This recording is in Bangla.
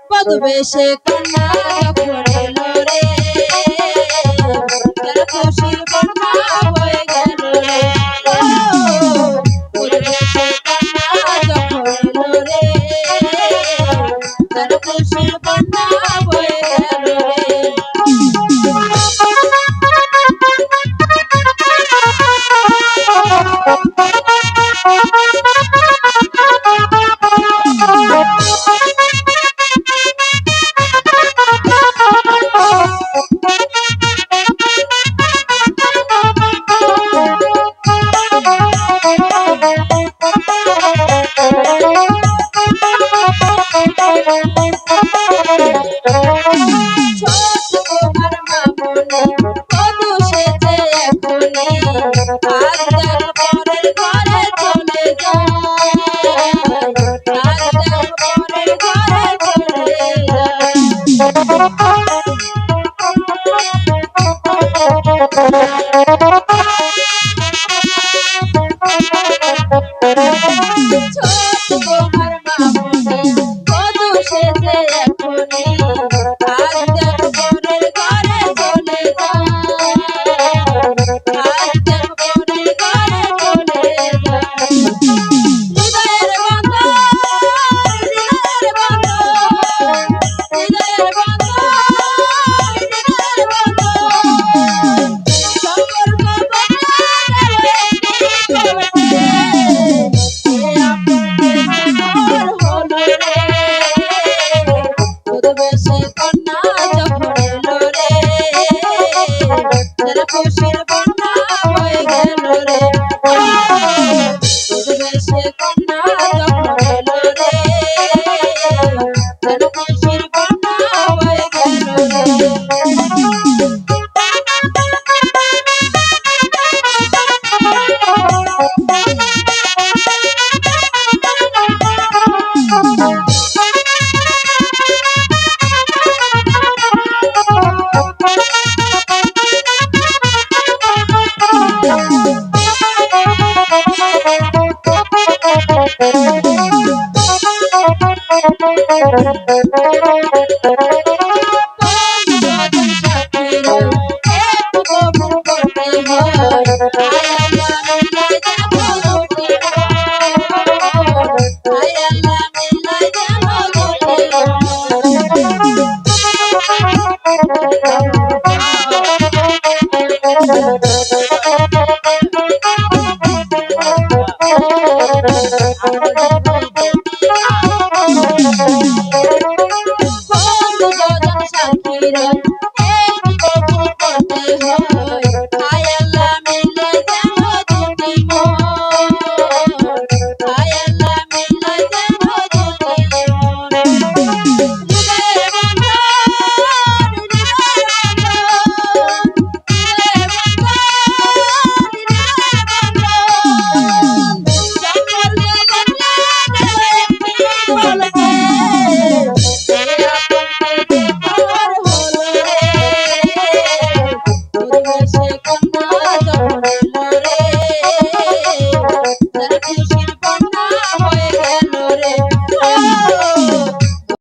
পদবেশে কন্যা যখন এলো রে তার খুশির বন্যা বয়ে গেল রে পদবেশে কন্যা যখন এলো রে তার খুশির বন্যা বয়ে গেল রে খুশির বন্যা হয়ে গেল রে পদবেশে কন্যা যখন এলো রে তার খুশির বন্যা হয়ে গেল রে Thank you.